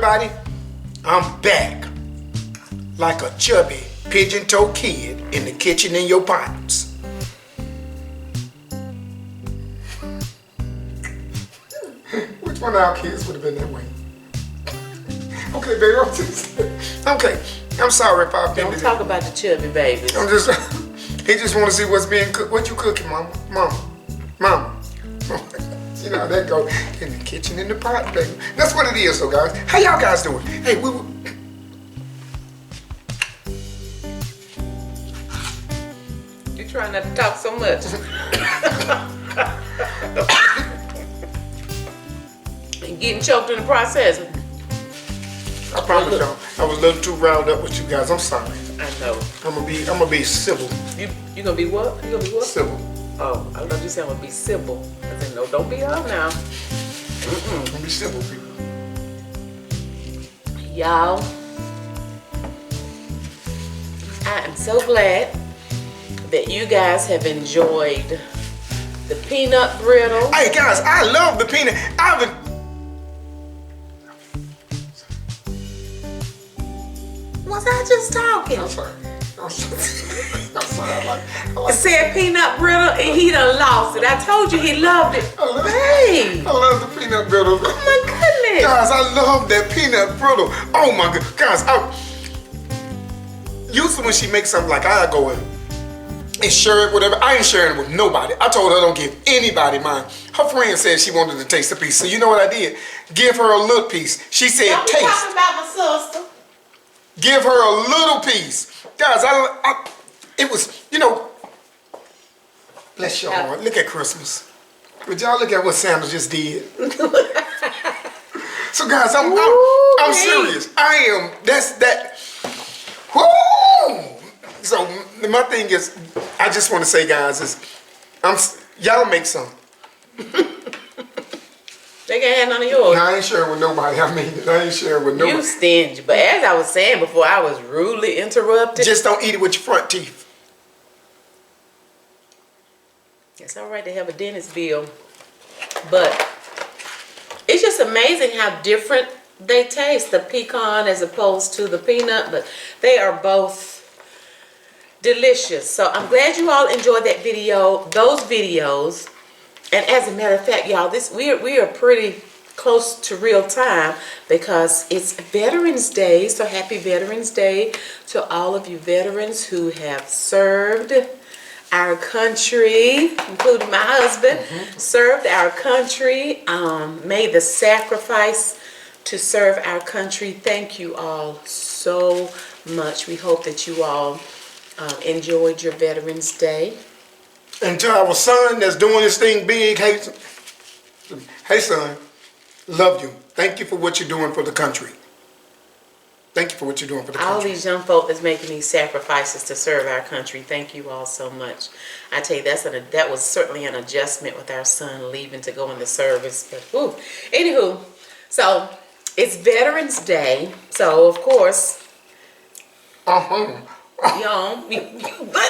everybody? I'm back like a chubby pigeon-toed kid in the kitchen in your pipes. Which one of our kids would have been that way? Okay, baby, okay. I'm sorry if I've been. Don't talk about the chubby babies. I'm just. He just want to see what's being cooked. What you cooking, mama? Mama. You know how that go in the kitchen in the pot, baby. That's what it is, though, guys. How y'all guys doing? Hey, You trying not to talk so much. And getting choked in the process. I promise y'all, I was a little too riled up with you guys. I'm sorry. I know. I'm gonna be civil. You gonna be what? You gonna be what? Civil. Oh, I thought you said I'm gonna be civil. I said no, don't be out now. I'm gonna be civil, people. Y'all, I am so glad that you guys have enjoyed the peanut brittle. Hey guys, I love the peanut. Was I just talking? I'm sorry. I'm sorry. I It said peanut brittle and he done lost it. I told you he loved it. I love the peanut brittle. Oh my goodness. Guys, I love that peanut brittle. Oh my god. Guys, usually when she makes something like I go and share it, whatever, I ain't sharing it with nobody. I told her don't give anybody mine. Her friend said she wanted to taste a piece. So you know what I did? Give her a little piece. She said Don't be taste. talking about my sister. Give her a little piece. Guys, it was, you know, bless your heart. Look at Christmas. Would y'all look at what Santa just did? So guys, I'm serious. I am, whoo! So my thing is, I just want to say, guys, y'all make some. They can't have none of yours. No, I ain't sharing with nobody. I mean, I ain't sharing with nobody. You stingy. But as I was saying before, I was rudely interrupted. Just don't eat it with your front teeth. It's all right to have a dentist bill. But it's just amazing how different they taste. The pecan as opposed to the peanut. But they are both delicious. So I'm glad you all enjoyed that video. Those videos. And as a matter of fact, y'all, we are pretty close to real time because it's Veterans Day. So happy Veterans Day to all of you veterans who have served our country, including my husband, served our country, made the sacrifice to serve our country. Thank you all so much. We hope that you all enjoyed your Veterans Day. And to our son that's doing this thing big, hey son, love you. Thank you for what you're doing for the country. Thank you for what you're doing for the country. All these young folk that's making these sacrifices to serve our country, thank you all so much. I tell you, that was certainly an adjustment with our son leaving to go into service. But whew. Anywho, so it's Veterans Day, so of course, what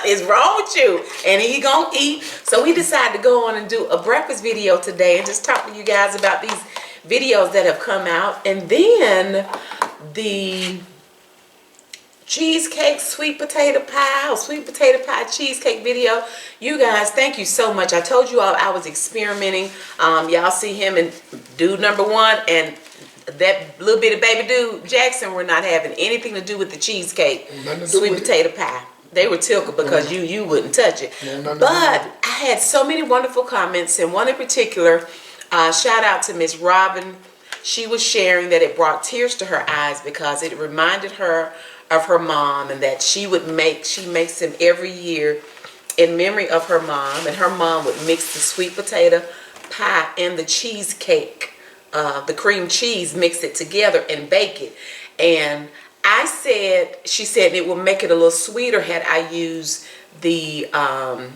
is wrong with you? And he gonna eat. So we decided to go on and do a breakfast video today and just talk to you guys about these videos that have come out. And then the cheesecake sweet potato pie or sweet potato pie cheesecake video. You guys, thank you so much. I told you all I was experimenting. Y'all see him in dude number 1 and that little bitty baby dude, Jackson, were not having anything to do with the cheesecake, sweet potato pie. They were tickled because you wouldn't touch it. But I had so many wonderful comments, and one in particular, shout out to Miss Robin. She was sharing that it brought tears to her eyes because it reminded her of her mom, and that she makes them every year in memory of her mom, and her mom would mix the sweet potato pie and the cheesecake. The cream cheese, mix it together and bake it. And she said it will make it a little sweeter had I used the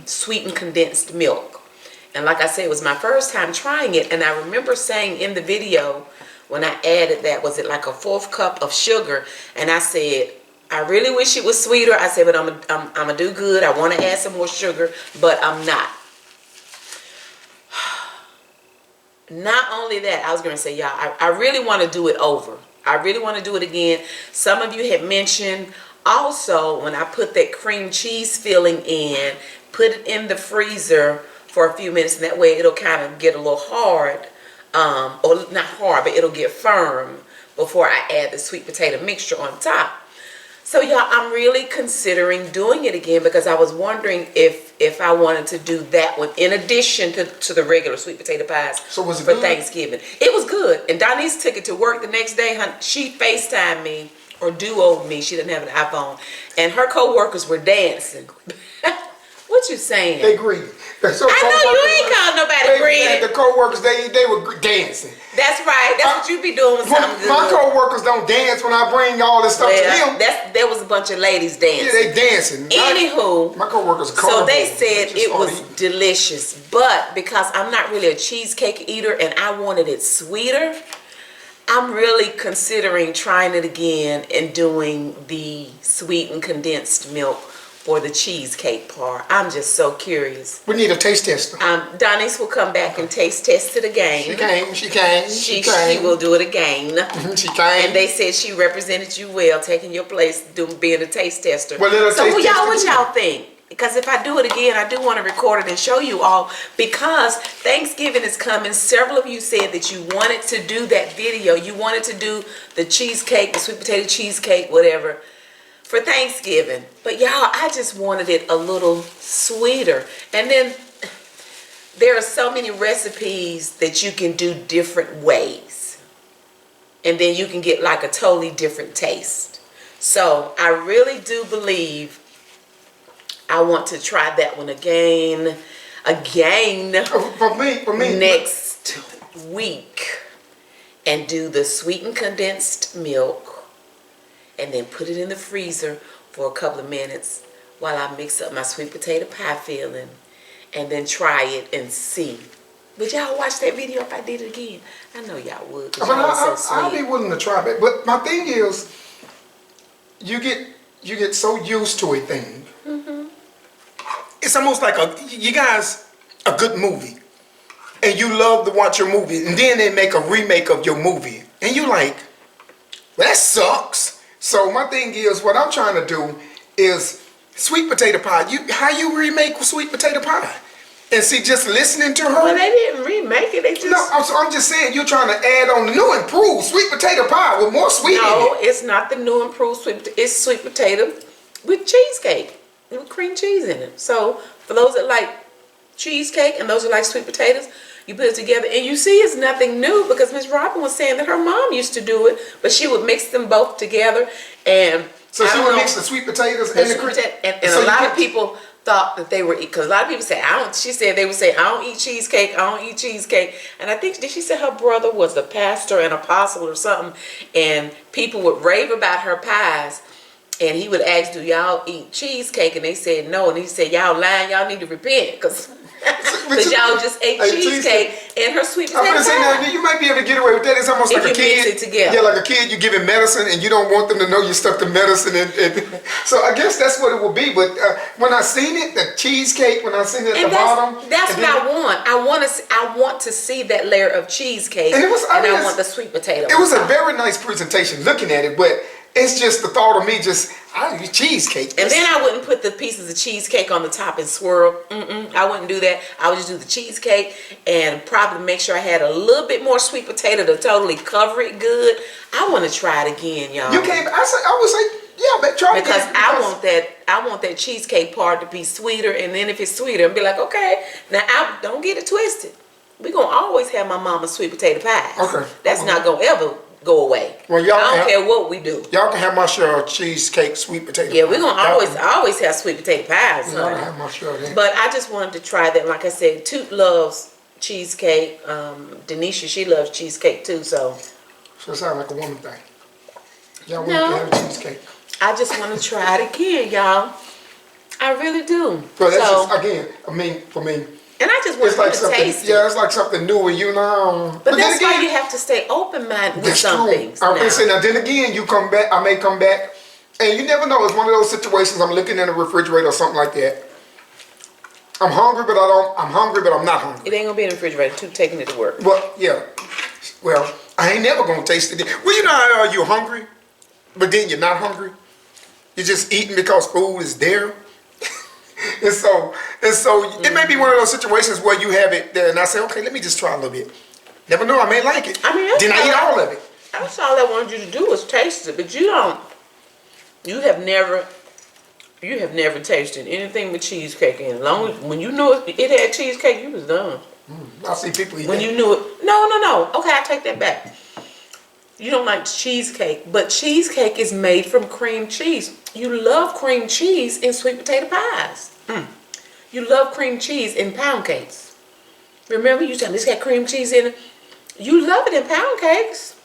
sweetened condensed milk. And like I said, it was my first time trying it, and I remember saying in the video when I added that, was it like a 4th cup of sugar, and I said, I really wish it was sweeter. I said, but I'm gonna do good. I want to add some more sugar, but I'm not. Not only that, I was going to say, y'all, I really want to do it over. I really want to do it again. Some of you had mentioned also when I put that cream cheese filling in, put it in the freezer for a few minutes, and that way it'll kind of get a little hard, or not hard, but it'll get firm before I add the sweet potato mixture on top. So y'all, I'm really considering doing it again because I was wondering if I wanted to do that one in addition to the regular sweet potato pies. So was it for good? Thanksgiving. It was good. And Donnie's took it to work the next day. She FaceTimed me or duoed me. She didn't have an iPhone. And her co-workers were dancing. What you saying? They greedy. So I know you ain't calling nobody greedy. The co-workers, they were dancing. That's right. That's what you be doing with something good. My co-workers don't dance when I bring all this stuff to them. There was a bunch of ladies dancing. Yeah, they dancing. Anywho, my co-workers are so they said it was delicious, but because I'm not really a cheesecake eater and I wanted it sweeter, I'm really considering trying it again and doing the sweetened condensed milk for the cheesecake part. I'm just so curious. We need a taste tester. Donnie's will come back and taste test it again. She will do it again. She came. And they said she represented you well, taking your place, being a taste tester. Well, so y'all, what y'all think? Because if I do it again, I do want to record it and show you all, because Thanksgiving is coming. Several of you said that you wanted to do that video. You wanted to do the cheesecake, the sweet potato cheesecake, whatever, for Thanksgiving. But y'all, I just wanted it a little sweeter. And then there are so many recipes that you can do different ways. And then you can get like a totally different taste. So I really do believe I want to try that one again, For me, next week, and do the sweetened condensed milk, and then put it in the freezer for a couple of minutes while I mix up my sweet potato pie filling, and then try it and see. Would y'all watch that video if I did it again? I know y'all would. I'll be willing to try it. But my thing is, you get so used to a thing. Mm-hmm. It's almost like you guys, a good movie, and you love to watch your movie, and then they make a remake of your movie, and you're like, well, that sucks. So my thing is, what I'm trying to do is sweet potato pie. How you remake sweet potato pie? And see, just listening to her. Well, they didn't remake it. They just. No, I'm just saying, you're trying to add on the new improved sweet potato pie with more sweet in it. No, it's not the new improved sweet potato. It's sweet potato with cheesecake, with cream cheese in it. So for those that like cheesecake and those that like sweet potatoes, you put it together, and you see it's nothing new, because Miss Robin was saying that her mom used to do it, but she would mix them both together, and so she would mix the sweet potatoes and the cream. And so a lot of people thought that they were, because a lot of people say, she said they would say, I don't eat cheesecake, I don't eat cheesecake. And I think, did she say her brother was a pastor and apostle or something, and people would rave about her pies, and he would ask, do y'all eat cheesecake? And they said no, and he said, y'all lying, y'all need to repent, because y'all just ate cheesecake and her sweet potato I'm gonna say now, you might be able to get away with that. It's almost like a kid. Mix it together. Yeah, like a kid, you give him medicine and you don't want them to know you stuck the medicine in. So I guess that's what it will be. But when I seen it, the cheesecake, when I seen it at the bottom. That's what I want. I want to see that layer of cheesecake. And I want the sweet potato. It was a very nice presentation looking at it, but it's just the thought of me I eat cheesecake. And then I wouldn't put the pieces of cheesecake on the top and swirl. I wouldn't do that. I would just do the cheesecake and probably make sure I had a little bit more sweet potato to totally cover it good. I want to try it again, y'all. You can't. I would say, yeah, but try it because again. I want that cheesecake part to be sweeter, and then if it's sweeter, I'll be like, okay, now I don't get it twisted. We're gonna always have my mama's sweet potato pies. Okay. That's not gonna ever go away. Well, y'all I don't care what we do. Y'all can have my share of cheesecake, sweet potato. Yeah, we're gonna always have sweet potato pies. Y'all can have my share of that. But I just wanted to try that. Like I said, Toot loves cheesecake. Denisha, she loves cheesecake too. So it sounds like a woman thing. Y'all want to have cheesecake? I just want to try it again, y'all. I really do. But that's just, again, for me. And I just want to taste it. Yeah, it's like something new, you know. But that's why you have to stay open-minded with some things. I'm going to say, now then again, you come back, I may come back, and you never know. It's one of those situations, I'm looking in the refrigerator or something like that. I'm hungry, but I'm not hungry. It ain't going to be in the refrigerator, taking it to work. Well, yeah. Well, I ain't never gonna taste it. Well, you know how you're hungry, but then you're not hungry. You're just eating because food is there. and so it may be one of those situations where you have it there, and I say, okay, let me just try a little bit. Never know, I may like it. I mean, then I eat all of it. That's all I wanted you to do was taste it, but you have never tasted anything with cheesecake in. As long as when you knew it had cheesecake, you was done. I see people eat When that. you knew it, no. Okay, I take that back. You don't like cheesecake, but cheesecake is made from cream cheese. You love cream cheese in sweet potato pies. You love cream cheese in pound cakes. Remember, you said this got cream cheese in it. You love it in pound cakes.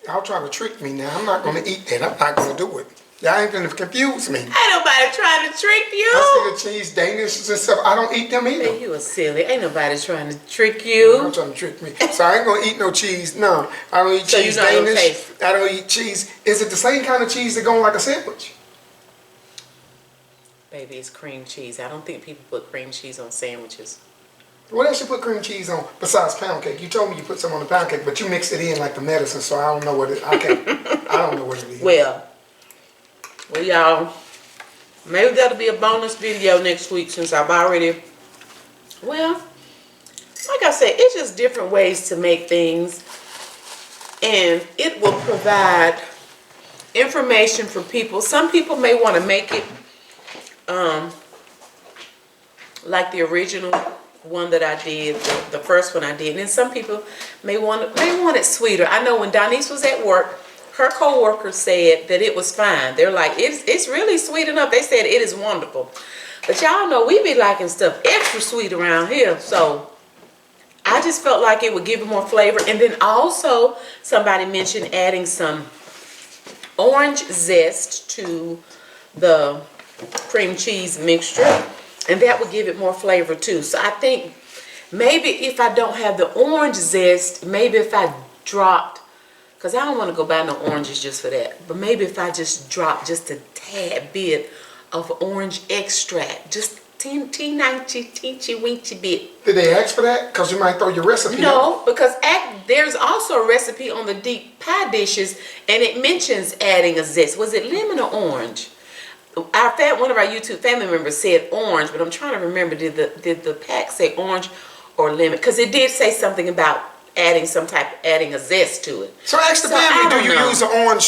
Y'all trying to trick me now. I'm not gonna eat that. I'm not gonna do it. Y'all ain't gonna confuse me. Ain't nobody trying to trick you. I see the cheese Danishes and stuff. I don't eat them either. Man, you are silly. Ain't nobody trying to trick you. I'm trying to trick me. So I ain't gonna eat no cheese. No, I don't eat So cheese you're not gonna Danish. taste I don't eat cheese. Is it the same kind of cheese that go on like a sandwich? Baby, it's cream cheese. I don't think people put cream cheese on sandwiches. What else you put cream cheese on besides pound cake? You told me you put some on the pound cake, but you mixed it in like the medicine, so I don't know what it. I don't know what it is. Well, y'all, maybe that'll be a bonus video next week since I've already. Well, like I said, it's just different ways to make things, and it will provide information for people. Some people may want to make it like the original one that I did, the first one I did, and then some people may want it sweeter. I know when Donnice was at work, her co-workers said that it was fine. They're like, it's really sweet enough. They said it is wonderful. But y'all know we be liking stuff extra sweet around here, so I just felt like it would give it more flavor. And then also somebody mentioned adding some orange zest to the cream cheese mixture, and that would give it more flavor too. So I think maybe if I don't have the orange zest, maybe if I dropped, because I don't want to go buy no oranges just for that, but maybe if I just drop just a tad bit of orange extract, just teensy weensy bit. Did they ask for that? Because you might throw your recipe No, out. because there's also a recipe on the deep pie dishes, and it mentions adding a zest. Was it lemon or orange? One of our YouTube family members said orange, but I'm trying to remember, did the pack say orange or lemon? Because it did say something about adding a zest to it. So ask the family, do you use an orange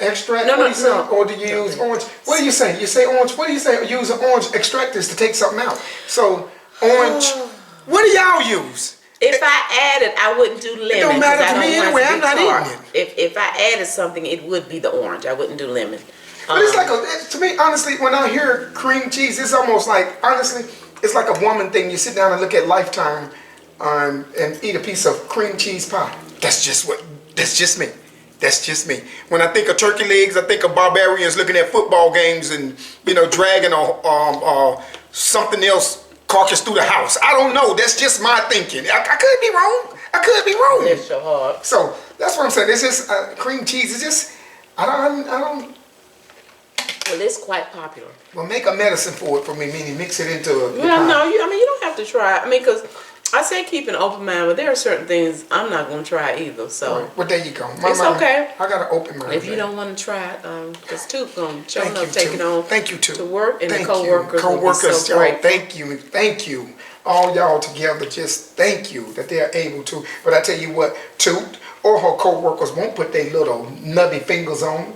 extract? No. Or do you use orange? What do you say? You say orange. What do you say? Use an orange extractors to take something out. So orange. What do y'all use? If I added, I wouldn't do lemon. It don't matter to me anyway. I'm not tart. eating it. If I added something, it would be the orange. I wouldn't do lemon. But it's like to me, honestly, when I hear cream cheese, it's almost like, honestly, it's like a woman thing. You sit down and look at Lifetime and eat a piece of cream cheese pie. That's just me. That's just me. When I think of turkey legs, I think of barbarians looking at football games and, dragging something else carcass through the house. I don't know. That's just my thinking. I could be wrong. I could be wrong. Bless your heart. So that's what I'm saying. It's just cream cheese. It's just, I don't. Well, it's quite popular. Well, make a medicine for it for me, meaning mix it into a Well, no, you don't have to try. because I say keep an open mind, but there are certain things I'm not going to try either. So, right. Well, there you go. It's okay. I got an open mind. If you don't want to try it, because Toot going to Thank you, take it on. Thank you, Toot. To work, and Thank the co-workers will be so y'all, grateful. thank you. All y'all together, just thank you that they're able to. But I tell you what, Toot or her co-workers won't put their little nubby fingers on.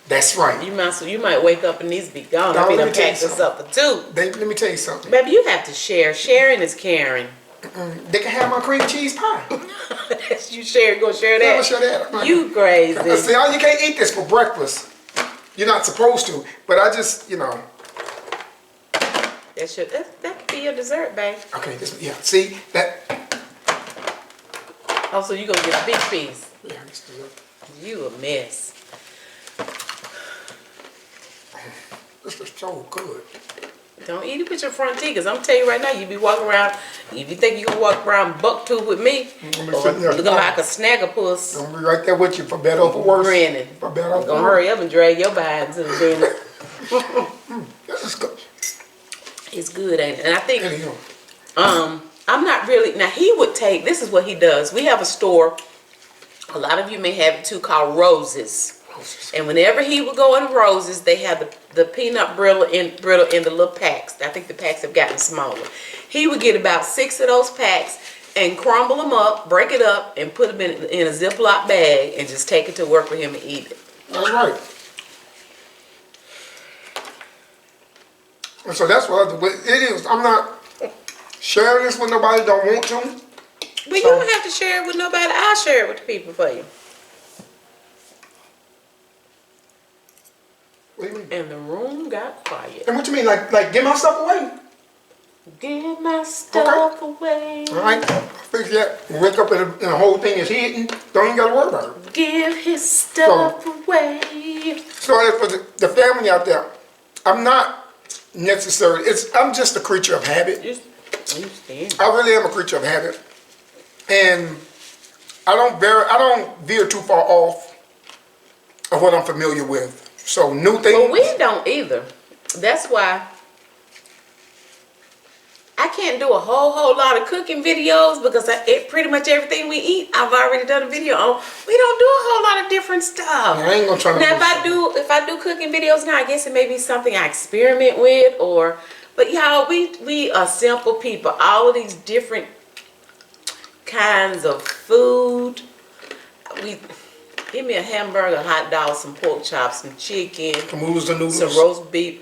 That's right. You might wake up and these be gone. Now, I mean, let I'm me tell you packed this up for two. Let me tell you something. Baby, you have to share. Sharing is caring. They can have my cream cheese pie. You share, go share that. Never share that. You crazy. See, you can't eat this for breakfast. You're not supposed to. But I just, That could be your dessert, babe. Okay, see that. Oh, so you gonna get a big piece? Yeah, let's do it. You a mess. This is so good. Don't eat it with your front teeth, because I'm telling you right now, you be walking around, if you think you can walk around buck tooth with me, or looking like a snaggerpuss, I'm be right there with you for better or for worse. grinning. For better or I'm for gonna worse. hurry up and drag your behind to the dinner. This is good. It's good, ain't it? And I think, Anyhow. I'm not really, now he would take, this is what he does. We have a store, a lot of you may have it too, called Roses. And whenever he would go in Roses, they have the peanut brittle in the little packs. I think the packs have gotten smaller. He would get about 6 of those packs and crumble them up, break it up, and put them in a Ziploc bag and just take it to work with him and eat it. That's right. And so that's what it is. I'm not sharing this with nobody that don't want to. But you don't have to share it with nobody. I'll share it with the people for you. What do you mean? And the room got quiet. And what you mean? Like give my stuff away? Give my stuff away. All right. Fix that. Wake up and the whole thing is hidden. Don't even got to worry about it. Give his stuff away. So for the family out there, I'm not necessarily. I'm just a creature of habit. I really am a creature of habit, and I don't veer too far off of what I'm familiar with. So new things. Well, we don't either. That's why I can't do a whole lot of cooking videos because pretty much everything we eat, I've already done a video on. We don't do a whole lot of different stuff. I ain't gonna try to. Now, if I do cooking videos now, I guess it may be something I experiment with, but y'all, we are simple people. All of these different kinds of food. Give me a hamburger, a hot dog, some pork chops, some chicken, some oodles and noodles, some roast beef.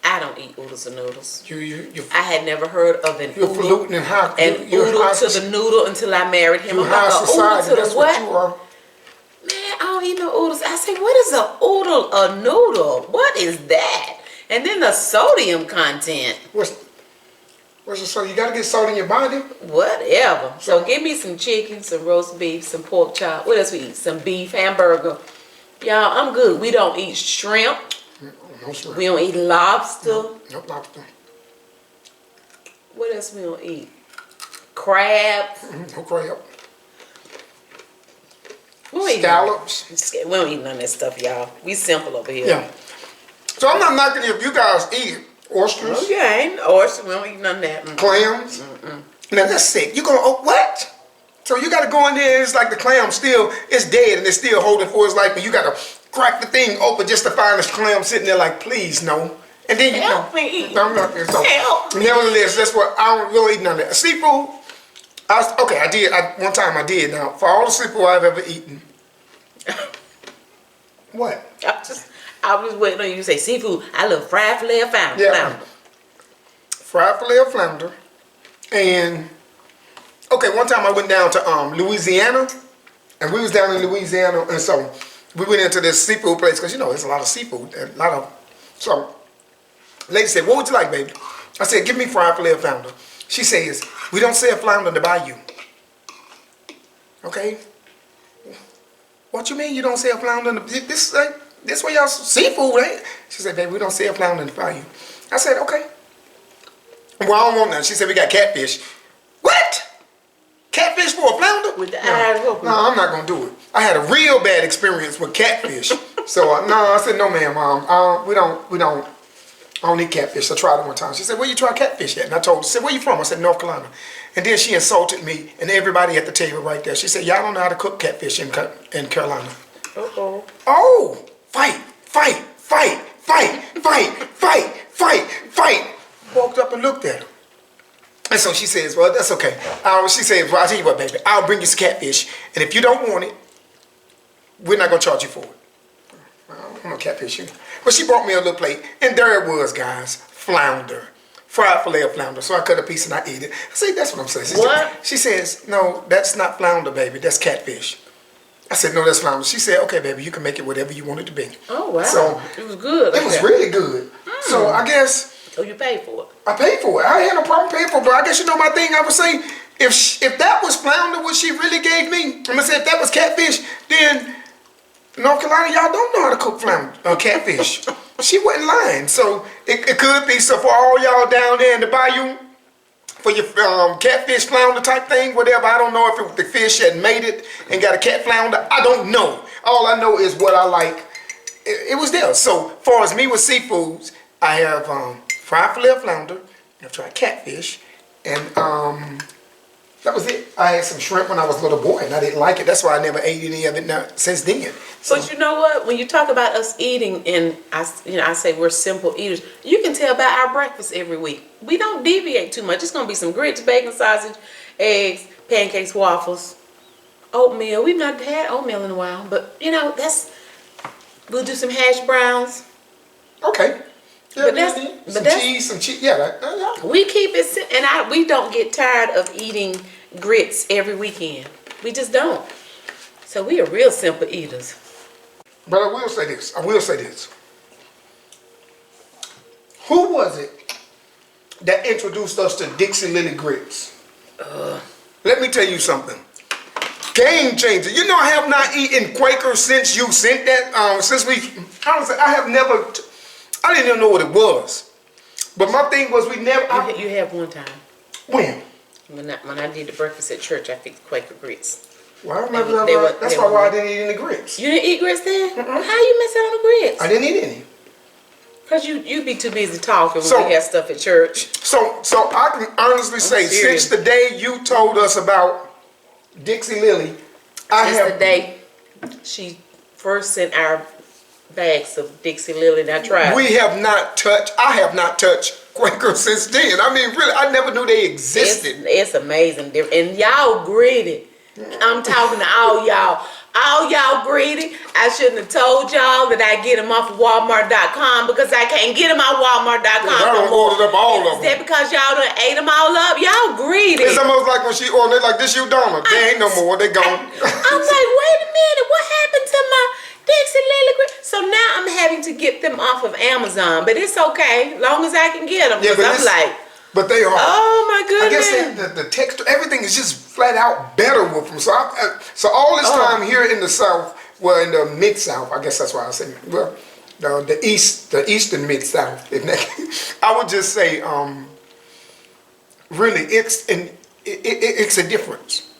I don't eat oodles and noodles. I had never heard of an oodle to the noodle until I married him. I'm like, an oodle to the what? Man, I don't eat no oodles. I say, what is a oodle, a noodle? What is that? And then the sodium content. What's the sodium? You gotta get salt in your body? Whatever. So give me some chicken, some roast beef, some pork chop. What else we eat? Some beef, hamburger. Y'all, I'm good. We don't eat shrimp. No shrimp. We don't eat lobster. No lobster. What else we don't eat? Crab. No crab. Scallops. We don't eat none of that stuff, y'all. We simple over here. Yeah. So I'm not knocking if you guys eat it. Oysters. Oh, yeah, ain't oysters. We don't eat none of that. Clams. Now that's sick. You go, what? So you got to go in there and it's like the clam it's dead and it's still holding for its life, and you got to crack the thing open just to find this clam sitting there like, please, no. And then you help me. I'm not there. So, help me. Nevertheless, that's what I don't really eat none of that. Seafood, I did. One time I did. Now, for all the seafood I've ever eaten. What? I was waiting on you to say seafood. I love fried filet of flounder. Yeah. Fried filet of flounder. And, okay, one time I went down to Louisiana. And we was down in Louisiana. And so we went into this seafood place. Because, there's a lot of seafood. So, lady said, what would you like, baby? I said, give me fried filet of flounder. She says, we don't sell flounder in the bayou. Okay? What you mean you don't sell flounder in the... This way y'all seafood, ain't? She said, baby, we don't sell flounder in the bayou. I said, okay. Well, I don't want none. She said, we got catfish. What? Catfish for a flounder? With the eyes open. No, I'm not going to do it. I had a real bad experience with catfish. So, no, I said, no, ma'am, we don't I don't eat catfish. I tried it one time. She said, where you try catfish at? And I told her, she said, where you from? I said, North Carolina. And then she insulted me and everybody at the table right there. She said, y'all don't know how to cook catfish in Carolina. Uh-oh. Oh, fight. Walked up and looked at her. And so she says, well, that's okay. She says, well, I'll tell you what, baby. I'll bring you some catfish. And if you don't want it, we're not going to charge you for it. I'm going to catfish you. But she brought me a little plate. And there it was, guys. Flounder. Fried filet of flounder. So I cut a piece and I ate it. I said, that's what I'm saying. She says, no, that's not flounder, baby. That's catfish. I said, no, that's flounder. She said, okay, baby, you can make it whatever you want it to be. Oh, wow. So it was good. It was really good. So I guess... Oh, you paid for it? I paid for it. I had no problem paying for it. But I guess my thing, I would say, if that was flounder, what she really gave me, I'm going to say if that was catfish, then North Carolina, y'all don't know how to cook flounder, catfish. She wasn't lying. So it could be, so for all y'all down there in the bayou, for your catfish flounder type thing, whatever, I don't know if the fish had made it and got a cat flounder. I don't know. All I know is what I like. It was there. So far as me with seafoods, I have fried filet of flounder, I've tried catfish, And that was it. I had some shrimp when I was a little boy, and I didn't like it. That's why I never ate any of it now since then. So, but you know what? When you talk about us eating, and I say we're simple eaters, you can tell by our breakfast every week. We don't deviate too much. It's gonna be some grits, bacon, sausage, eggs, pancakes, waffles, oatmeal. We've not had oatmeal in a while, but you know we'll do some hash browns. okay. Yeah, But that's some cheese. Yeah, yeah. we keep it, and we don't get tired of eating grits every weekend. We just don't. So we are real simple eaters. But I will say this. Who was it that introduced us to Dixie Lily grits? Let me tell you something. Game changer. You know I have not eaten Quaker since you sent that. I have never. I didn't even know what it was. But my thing was we never. You have one time. When? When I did the breakfast at church, I fixed Quaker grits. Well, I remember that's why I didn't eat any grits. You didn't eat grits then? How you miss out on the grits? I didn't eat any. Because you be too busy talking when we have stuff at church. So I can honestly say, since the day you told us about Dixie Lily, the day she first sent our bags of Dixie Lily, and I tried. I have not touched Quaker since then. I mean, really, I never knew they existed. It's amazing. And y'all greedy. I'm talking to all y'all. All y'all greedy. I shouldn't have told y'all that I get them off of Walmart.com because I can't get them off Walmart.com. I done ordered up all of them. Is that because y'all done ate them all up? Y'all greedy. It's almost like when she ordered, like, this you Donna. They ain't no more. They gone. I'm like, wait a minute. What happened to my Dixie Lily grits? So now I'm having to get them off of Amazon, but it's okay, long as I can get them. Yeah, but they are. Oh my goodness. I guess the texture, everything is just flat out better with them. So all this time here in the South, well, in the Mid South, I guess that's why I say, well, the Eastern Mid South. I would just say, really, it's a difference.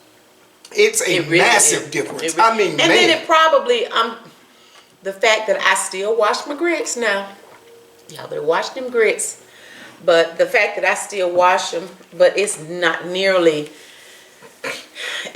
It's a massive difference. I mean, and then it probably the fact that I still wash my grits now. Y'all better wash them grits. But the fact that I still wash them, but it's not nearly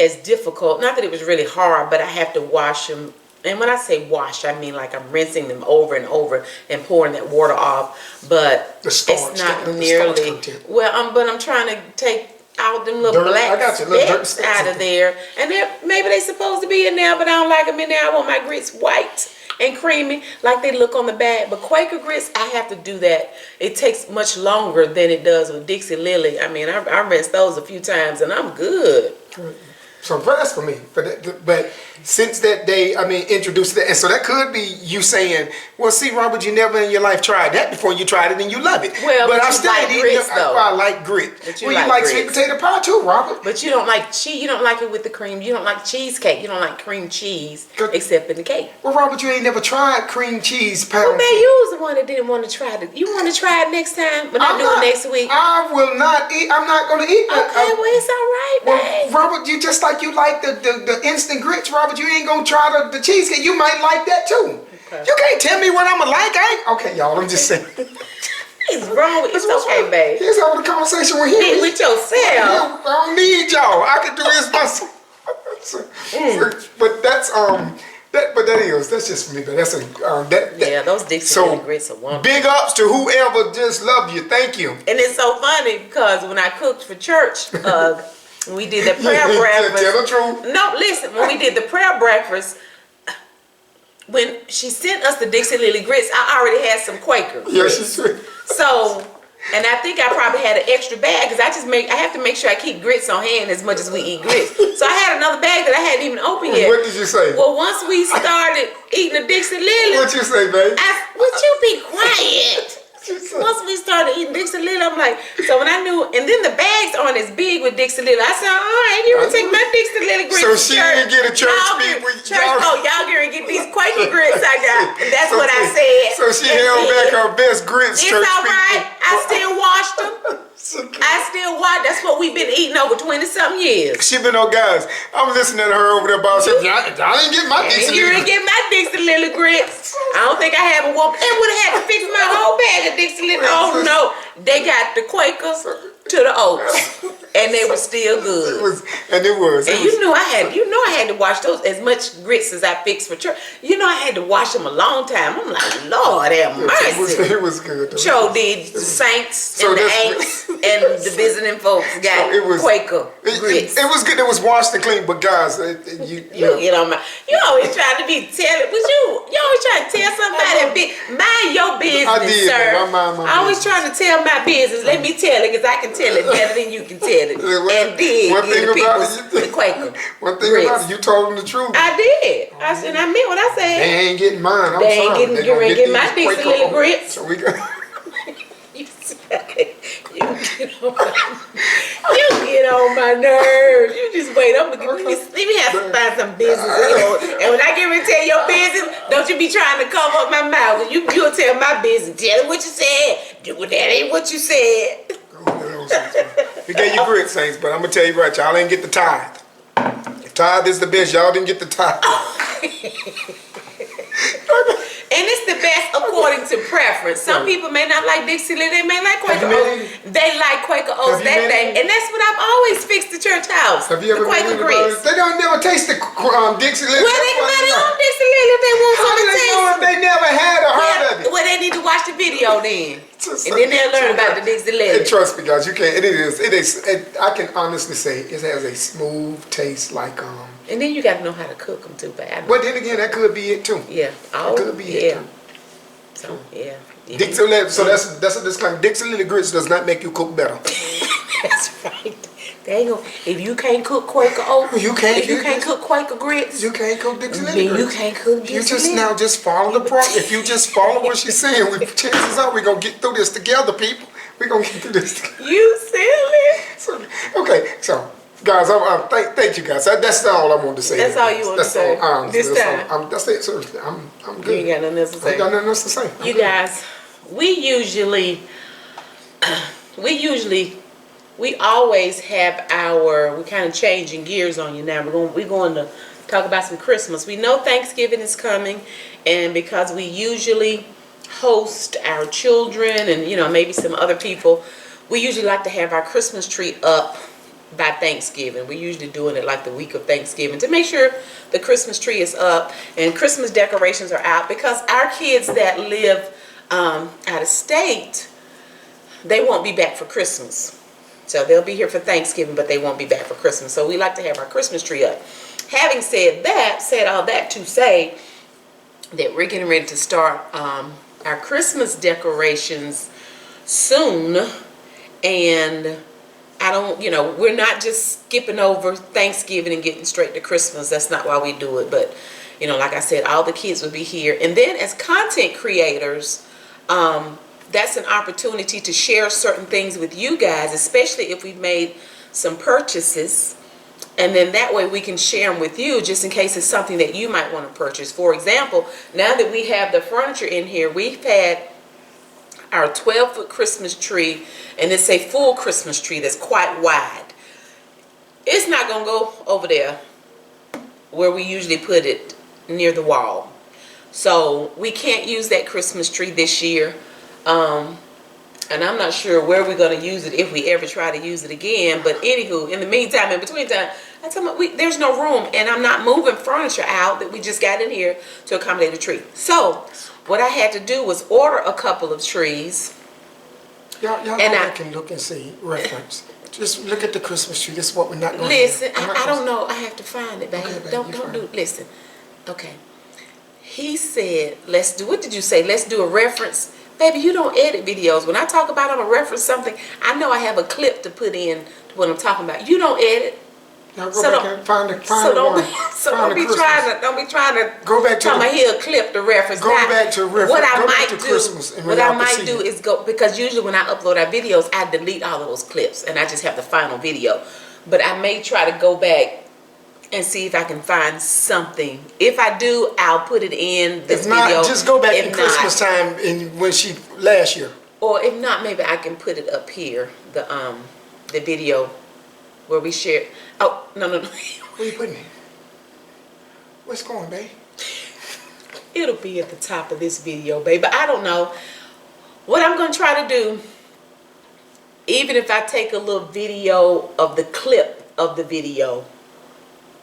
as difficult. Not that it was really hard, but I have to wash them. And when I say wash, I mean like I'm rinsing them over and over and pouring that water off. But it's not nearly. But I'm trying to take out them little black specks out of there. And maybe they're supposed to be in there, but I don't like them in there. I want my grits white and creamy like they look on the bag. But Quaker grits, I have to do that. It takes much longer than it does with Dixie Lily. I mean, I rinsed those a few times and I'm good. So that's for me. But since that day, I mean, introduced that, and so that could be you saying, "Well, see, Robert, you never in your life tried that before. You tried it and you love it." Well, but I still like grits, though. I like grit. You like sweet potato pie too, Robert. But you don't like cheese. You don't like it with the cream. You don't like cheesecake. You don't like cream cheese, except in the cake. Well, Robert, you ain't never tried cream cheese pound. Well, man, you was the one that didn't want to try it. You want to try it next time, but not do it next week. I will not eat. I'm not going to eat that. Okay, well, it's all right, babe. Robert, you just like you like the instant grits, Robert. You ain't gonna try the cheesecake. You might like that too. Okay. You can't tell me what I'ma like. Okay, y'all. I'm just saying. What's wrong with you? It's okay, babe. He's having a conversation with him. With yourself. I don't need y'all. I can do this myself. But that's just for me. But that's those Dixie Lily grits are wonderful. Big ups to whoever just loved you. Thank you. And it's so funny because when I cooked for church. When we did the prayer breakfast. Tell the truth. No, listen. When we did the prayer breakfast, when she sent us the Dixie Lily grits, I already had some Quaker grits. Yes, she did. So, and I think I probably had an extra bag because I have to make sure I keep grits on hand as much as we eat grits. So I had another bag that I hadn't even opened yet. What did you say? Well, once we started eating the Dixie Lily, what you say, babe? Would you be quiet? Once we started eating Dixie Lily, I'm like, so when I knew, and then the bags aren't as big with Dixie Lily. I said, all right, you gonna take my Dixie Lily grits. So she didn't get a church meet with y'all. Oh, y'all gonna get these Quaker grits I got. And that's what I said. So she held back her best grits. It's all right. I still washed them. That's what we've been eating over 20-something years. She been on, guys. I'm listening to her over there, boss. Y'all didn't get my Dixie Lily. You didn't get my Dixie Lily grits. I don't think I have a woman. They would have had to fix my whole bag of Dixie Lily. Oh no, they got the Quakers to the oats, and they were still good. It was, and it was. And you know I had to wash those as much grits as I fixed for church. You know I had to wash them a long time. I'm like, Lord have mercy. It was good. Though. Joe did the saints and the ain'ts and the visiting folks got Quaker grits. It was good. It was washed and clean, but guys, you get on my. You always trying to be telling, but you always trying to tell somebody mind your business, I did, sir. my I always trying to tell my business. Let me tell it, because I can tell it better than you can tell it. And then one thing about the Quaker. One thing about it, you told them the truth. I did. I said, I meant what I said. They ain't getting mine. I'm they sorry. Ain't getting my Dixie Lily grits. So we got. You get on my nerves. You just wait. Let me have to find some business. And when I get ready to tell your business, don't you be trying to cover up my mouth. You'll tell my business. Tell it what you said. Do that ain't what you said. We gave you grits, Saints, but I'm gonna tell you right, y'all ain't get the tithe. If tithe is the best, y'all didn't get the tithe. And it's the best according to preference. Some people may not like Dixie Lily, they may like Quaker Oats. They like Quaker Oats that day. And that's what I've always fixed the church house. Have you ever the Quaker grits. They don't never taste the Dixie Lily. Well, they can let it on Dixie Lily if they want How some do to they taste. know if they never had or heard of it? Well, they need to watch the video then. And then they'll learn about the Dixie Lily. And trust me, guys, you can't. I can honestly say it has a smooth taste like And then you got to know how to cook them too, bad. But then again, that could be it too. Yeah. That could be it too. So yeah. Dixie Lily. So that's a disclaimer. Dixie Lily grits does not make you cook better. That's right. They ain't gonna, if you can't cook Quaker Oats, if you can't cook Quaker grits, you can't cook Dixie Lily grits. You can't cook Dixie Lily. You just now just follow the process. If you just follow what she's saying, chances are we're gonna get through this together, people. We're gonna get through this together. You silly. So guys, thank you guys. That's all I wanted to say. That's all you want to say. This time. That's it. Seriously, I'm good. You ain't got nothing else to say. I ain't got nothing else to say. You guys, we always have we're kind of changing gears on you now. We're going to talk about some Christmas. We know Thanksgiving is coming, and because we usually host our children and maybe some other people, we usually like to have our Christmas tree up by Thanksgiving. We're usually doing it like the week of Thanksgiving to make sure the Christmas tree is up and Christmas decorations are out, because our kids that live out of state, they won't be back for Christmas. So they'll be here for Thanksgiving, but they won't be back for Christmas. So we like to have our Christmas tree up. Having said all that to say that we're getting ready to start our Christmas decorations soon, and we're not just skipping over Thanksgiving and getting straight to Christmas. That's not why we do it. But, like I said, all the kids will be here. And then as content creators, that's an opportunity to share certain things with you guys, especially if we've made some purchases. And then that way we can share them with you just in case it's something that you might want to purchase. For example, now that we have the furniture in here, we've had our 12-foot Christmas tree, and it's a full Christmas tree that's quite wide. It's not going to go over there where we usually put it near the wall. So we can't use that Christmas tree this year. And I'm not sure where we're going to use it if we ever try to use it again. But anywho, in the meantime, in between time, I tell them there's no room, and I'm not moving furniture out that we just got in here to accommodate the tree. So what I had to do was order a couple of trees. Y'all can look and see reference. Just look at the Christmas tree. This is what we're not going to listen. I don't know. I have to find it, baby. Okay, don't do. Listen. Okay. He said, "Let's do." What did you say? Let's do a reference. Baby, you don't edit videos. When I talk about I'm gonna reference something, I know I have a clip to put in to what I'm talking about. You don't edit. Now go back and find the don't be trying to go back to a clip to reference. Go back to reference. What I might do is go, because usually when I upload our videos, I delete all of those clips and I just have the final video. But I may try to go back and see if I can find something. If I do, I'll put it in this video. If not, just go back in Christmas time when last year. Or if not, maybe I can put it up here, the video where we share. Oh, no. Where you putting it? What's going, babe? It'll be at the top of this video, babe. But I don't know. What I'm going to try to do even if I take a little video of the clip of the video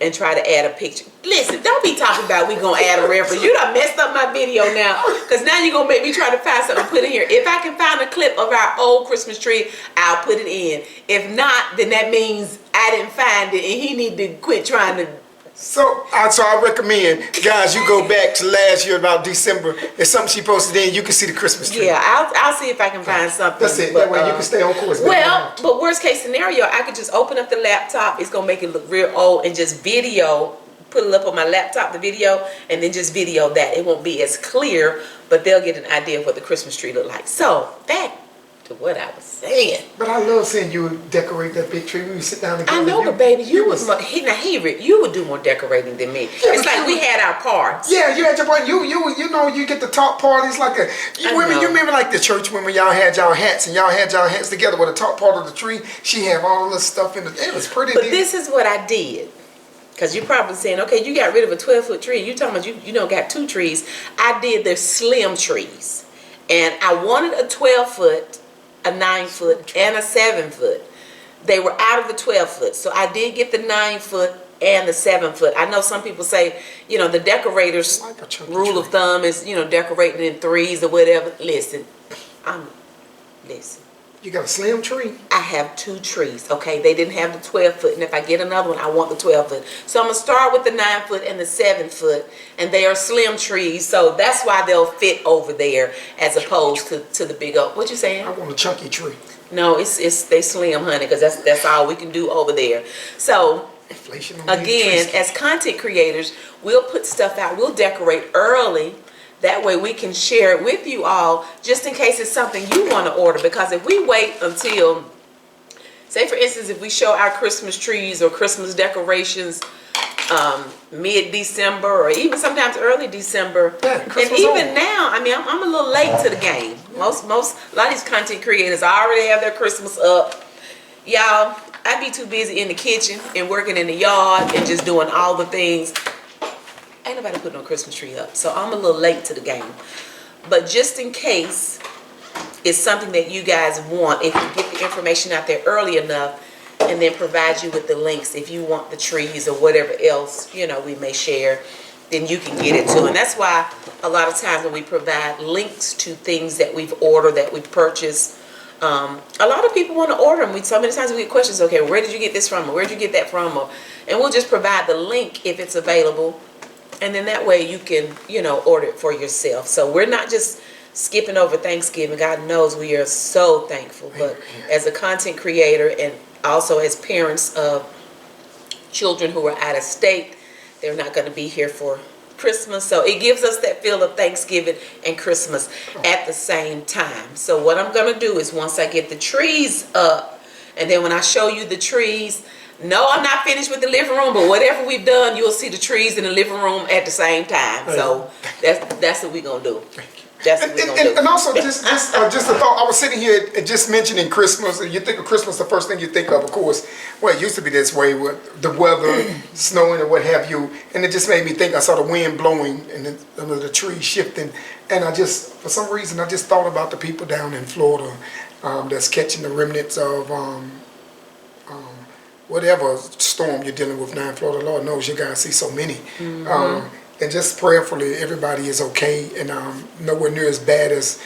and try to add a picture. Listen, don't be talking about we gonna add a reference. You done messed up my video now, because now you're gonna make me try to find something to put in here. If I can find a clip of our old Christmas tree, I'll put it in. If not, then that means I didn't find it and he need to quit trying to. So I recommend, guys, you go back to last year about December. There's something she posted in, you can see the Christmas tree. Yeah, I'll see if I can find something. That's it. That way you can stay on course. Well, but worst case scenario, I could just open up the laptop. It's gonna make it look real old and just video, put it up on my laptop, the video, and then just video that. It won't be as clear, but they'll get an idea of what the Christmas tree look like. So back to what I was saying. But I love seeing you decorate that big tree when you sit down together. I know, but baby, you would do more decorating than me. Yeah, it's like we had our parts. Yeah, you had your part. You know, you get the top part. It's like you remember like the church when y'all had y'all hats and y'all had y'all hats together with the top part of the tree. She had all of this stuff in it. It was pretty. But this is what I did. Because you're probably saying, okay, you got rid of a 12-foot tree. You talking about you got 2 trees. I did the slim trees. And I wanted a 12-foot, a 9-foot, and a 7-foot. They were out of the 12-foot. So I did get the 9-foot and the 7-foot. I know some people say, the decorators' rule of thumb is, decorating in 3s or whatever. Listen. You got a slim tree? I have 2 trees, okay? They didn't have the 12-foot, and if I get another one, I want the 12-foot. So I'm going to start with the 9-foot and the 7-foot, and they are slim trees, so that's why they'll fit over there as opposed to the big oak. What you saying? I want a chunky tree. No, they slim, honey, because that's all we can do over there. So, again, as content creators, we'll put stuff out. We'll decorate early. That way we can share it with you all, just in case it's something you want to order. Because if we wait until, say for instance, if we show our Christmas trees or Christmas decorations mid-December or even sometimes early December, and even now, I mean, I'm a little late to the game. A lot of these content creators already have their Christmas up. Y'all, I be too busy in the kitchen and working in the yard and just doing all the things. Ain't nobody putting no Christmas tree up, so I'm a little late to the game. But just in case it's something that you guys want, if you get the information out there early enough and then provide you with the links, if you want the trees or whatever else, we may share, then you can get it too. And that's why a lot of times when we provide links to things that we've ordered, that we've purchased, a lot of people want to order them. So many times we get questions, okay, where did you get this from? Or where did you get that from? And we'll just provide the link if it's available. And then that way you can, order it for yourself. So we're not just skipping over Thanksgiving. God knows we are so thankful. But as a content creator and also as parents of children who are out of state, they're not going to be here for Christmas. So it gives us that feel of Thanksgiving and Christmas at the same time. So what I'm going to do is once I get the trees up, and then when I show you the trees, no, I'm not finished with the living room, but whatever we've done, you'll see the trees in the living room at the same time. So that's what we're going to do. That's what we're going to do. And also, just a thought, I was sitting here just mentioning Christmas, and you think of Christmas, the first thing you think of course, well, it used to be this way with the weather, snowing or what have you, and it just made me think, I saw the wind blowing and the trees shifting, and for some reason, I just thought about the people down in Florida that's catching the remnants of whatever storm you're dealing with now in Florida. Lord knows you guys see so many. And just prayerfully, everybody is okay and nowhere near as bad as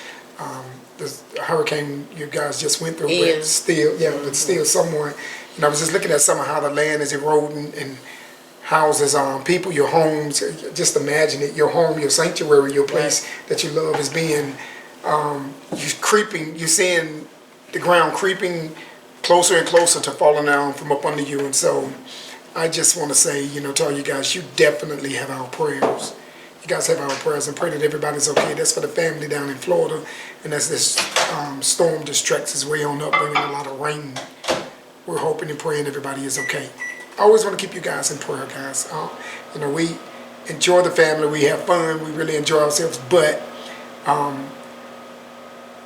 the hurricane you guys just went through. But still somewhere. And I was just looking at some of how the land is eroding and houses, people, your homes. Just imagine it. Your home, your sanctuary, your place that you love is being, you're seeing the ground creeping closer and closer to falling down from up under you. And so I just want to say, to all you guys, you definitely have our prayers. You guys have our prayers, and pray that everybody's okay. That's for the family down in Florida. And as this storm distracts its way on up, bringing a lot of rain, we're hoping and praying everybody is okay. I always want to keep you guys in prayer, guys. We enjoy the family. We have fun. We really enjoy ourselves. But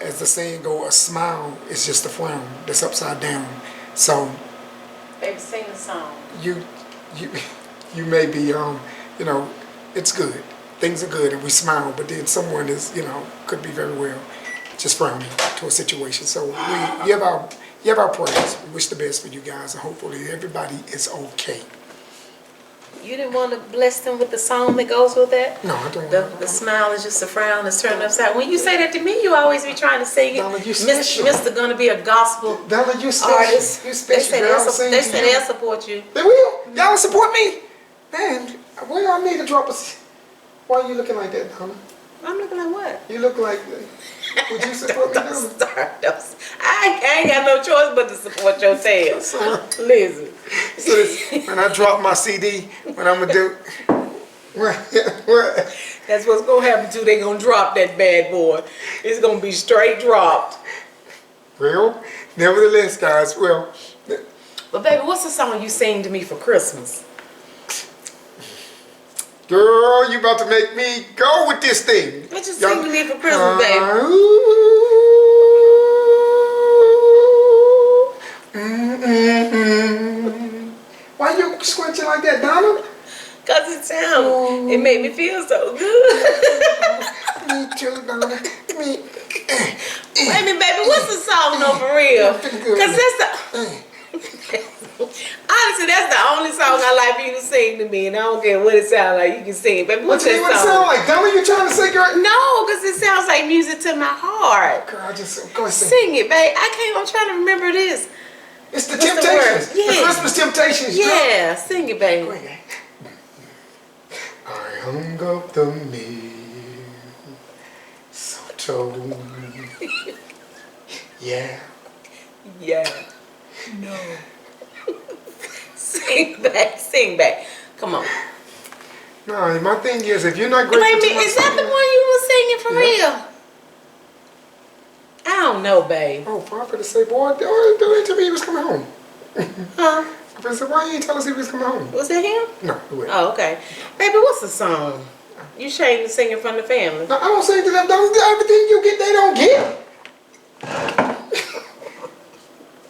as the saying goes, a smile is just a frown that's upside down. So, baby, sing the song. You may be, it's good. Things are good and we smile, but then someone is, could be very well just frowning to a situation. So you have You have our prayers. We wish the best for you guys, and hopefully everybody is okay. You didn't want to bless them with the song that goes with that? No, I don't. The smile is just a frown that's turned upside. When you say that to me, you always be trying to sing it. Donna, you special. Mr. Gonna be a gospel Donna, you special. artist. You special. They said they'll support you. They will. Y'all support me. Man, what y'all need to drop us? Why are you looking like that, Donna? I'm looking like what? You look like. Would you support me, Donna? I ain't got no choice but to support your tail. Listen. So this, when I drop my CD, what I'm gonna do? What? That's what's gonna happen too. They gonna drop that bad boy. It's gonna be straight dropped. Well, nevertheless, guys. Well. But baby, what's the song you sing to me for Christmas? Girl, you about to make me go with this thing. What you sing to me for Christmas, baby? Why you squinching like that, Donna? Cause it made me feel so good. Me too, Donna. Me. Wait a minute, baby, what's the song though for real? Cause that's the... Honestly, that's the only song I like for you to sing to me, and I don't care what it sounds like. You can sing it, baby. What's that song? What it sound like? Donna, you trying to sing it? No, because it sounds like music to my heart. Girl, I just go ahead, sing it, babe. I'm trying to remember this. It's the What's Temptations. The The Christmas Temptations. Yeah, sing it, babe. Go ahead. I hung up the mirror, so told. Yeah. Yeah. No. Sing back. Come on. No, my thing is, if you're not grateful Wait a minute, is that the one you were singing for real? I don't know, babe. Oh, Prophet say, boy, don't tell me he was coming home. Huh? Prophet said, why you ain't tell us he was coming home? Was that him? No, it wasn't. Oh, okay. Baby, what's the song? You shame to sing in front of the family. No, I don't sing to them. Everything you get, they don't get.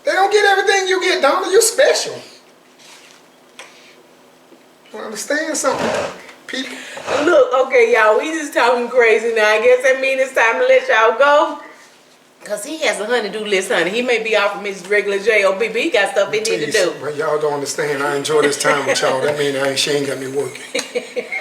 They don't get everything you get, Donna. You're special. I understand something, people. Look, okay, y'all, we just talking crazy now. I guess that means it's time to let y'all go. Because he has a honey-do list, honey. He may be off from his regular job, but he got stuff he need to do. Well, y'all don't understand. I enjoy this time with y'all. That means she ain't got me working.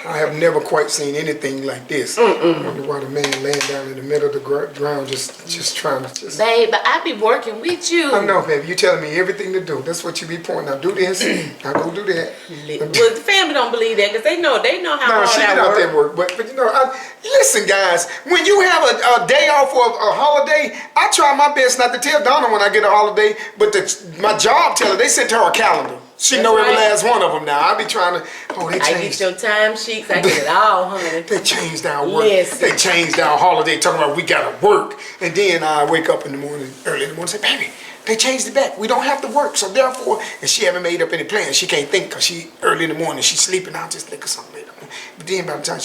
I have never quite seen anything like this. I wonder why the man laying down in the middle of the ground just trying to just... Babe, but I be working with you. I know, baby. You telling me everything to do. That's what you be pointing out. Do this. Now go do that. Well, the family don't believe that because they know how hard she I get out work. there work. But you know, listen, guys. When you have a day off or a holiday, I try my best not to tell Donna when I get a holiday, but my job tell her, they sent her a calendar. She know every last one of them now. I be trying to, they changed. I get your time sheets, I get it all, honey. They changed our work. Listen. They changed our holiday, talking about we gotta work. And then I wake up in the morning, early in the morning, and say, baby, they changed it back. We don't have to work. So therefore, and she haven't made up any plans. She can't think because she early in the morning, she's sleeping. I'll just think of something later. But then by the time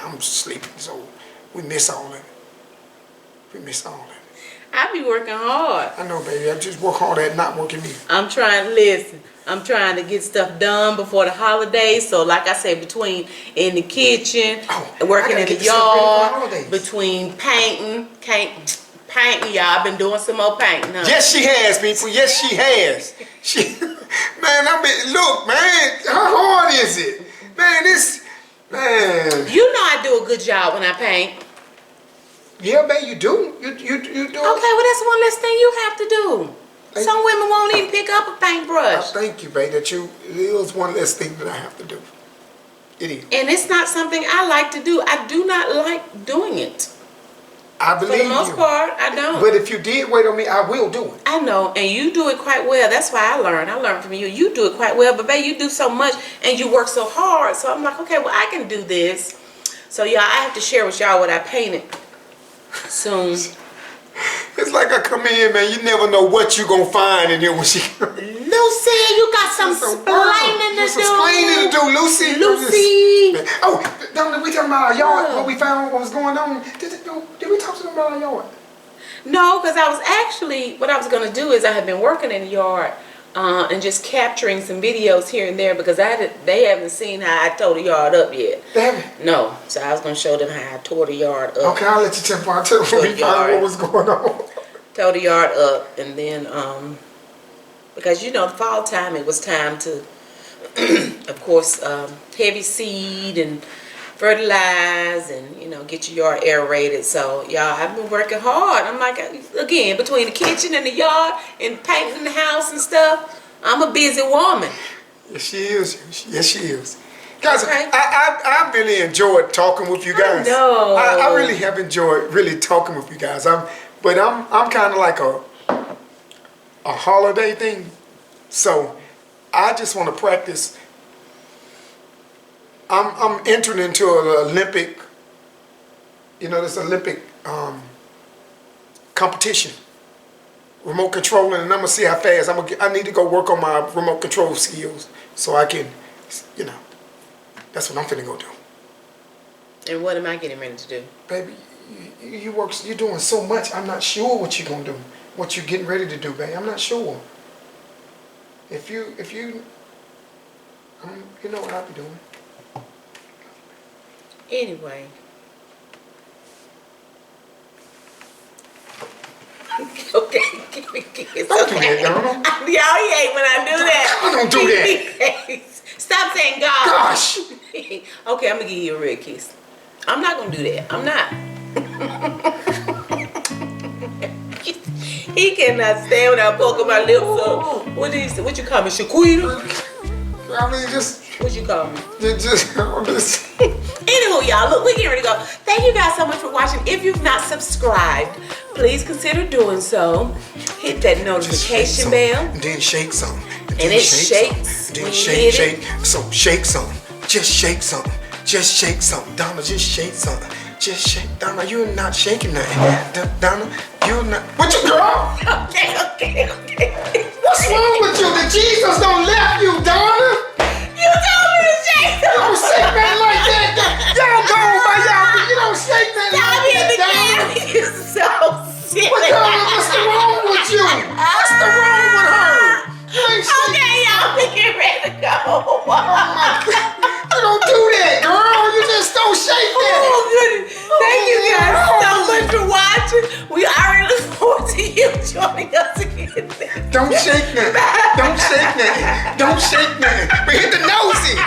I'm sleeping. So we miss all of it. We miss all of it. I be working hard. I know, baby. I just work hard at not working me. I'm trying to get stuff done before the holidays. So like I said, between in the kitchen, working in the yard, between painting, y'all. I've been doing some more painting. Huh? Yes, she has, people. Yes, she has. Look, man, how hard is it? Man. You know I do a good job when I paint. Yeah, man, you do. You do. Okay, well, that's one less thing you have to do. Some women won't even pick up a paintbrush. Thank you, babe, it is one less thing that I have to do. It is. And it's not something I like to do. I do not like doing it. I believe you. For the most part, I don't. But if you did wait on me, I will do it. I know, and you do it quite well. That's why I learned. I learned from you. You do it quite well, but babe, you do so much and you work so hard. So I'm like, okay, well, I can do this. So y'all, I have to share with y'all what I painted soon. It's like I come in, man, you never know what you gonna find in here when she... Lucy, you got some explaining to do. Explaining to do, Lucy. Oh, don't we talking about our yard, what we found, what was going on? Did we talk to them about our yard? No, because what I was going to do is I had been working in the yard and just capturing some videos here and there because they haven't seen how I tore the yard up yet. They haven't? No, so I was going to show them how I tore the yard up. Okay, I'll let you tell me when we found what was going on. Tore the yard up and then because you know the fall time it was time to, of course, heavy seed and fertilize and you know get your yard aerated. So y'all, I've been working hard. I'm like, again, between the kitchen and the yard and painting the house and stuff, I'm a busy woman. Yes, she is. Yes, she is. Guys, Okay. I really enjoyed talking with you guys. know. I really have enjoyed really talking with you guys. I'm kind of like a holiday thing. So I just want to practice. I'm entering into an Olympic, you know, this Olympic competition, remote controlling, and I'm gonna see how fast I need to go work on my remote control skills so I can, you know, that's what I'm finna go do. And what am I getting ready to do? Baby, you're doing so much. I'm not sure what you're gonna do, what you're getting ready to do, baby. I'm not sure. If you, you know what I'll be doing. Anyway. Okay, give me a kiss. Don't do Okay. that, Donna. Y'all hate when I do that. I don't do that. Stop saying God. Gosh. Okay, I'm gonna give you a real kiss. I'm not gonna do that. I'm not. He cannot stand without poking my lips up. What you call me, Shaquita? I mean, just. What you call me? Just. Anywho, y'all, look, we're getting ready to go. Thank you guys so much for watching. If you've not subscribed, please consider doing so. Hit that notification bell. And then shake some. And it shakes. Then when you shake, hit it. shake. So shake some. Just shake some. Just shake some. Donna, just shake some. Just shake. Donna, you're not shaking nothing. Donna, you're not. What you, girl? Okay. What's wrong with you? The Jesus don't left you, Donna. You told me to shake You don't shake nothing like that. Y'all go by y'all. You don't shake nothing Stop like being the that, Donna. camera. You're so silly. But Donna, what's the wrong with you? What's the wrong with her? You ain't shaking. Okay, y'all, we get ready to go. You don't do that, girl. You just don't shake that. Oh, goodness. Thank you guys so much for watching. We already look forward to you joining us again. Don't shake nothing. Don't shake nothing. Don't shake nothing. But hit the nosy.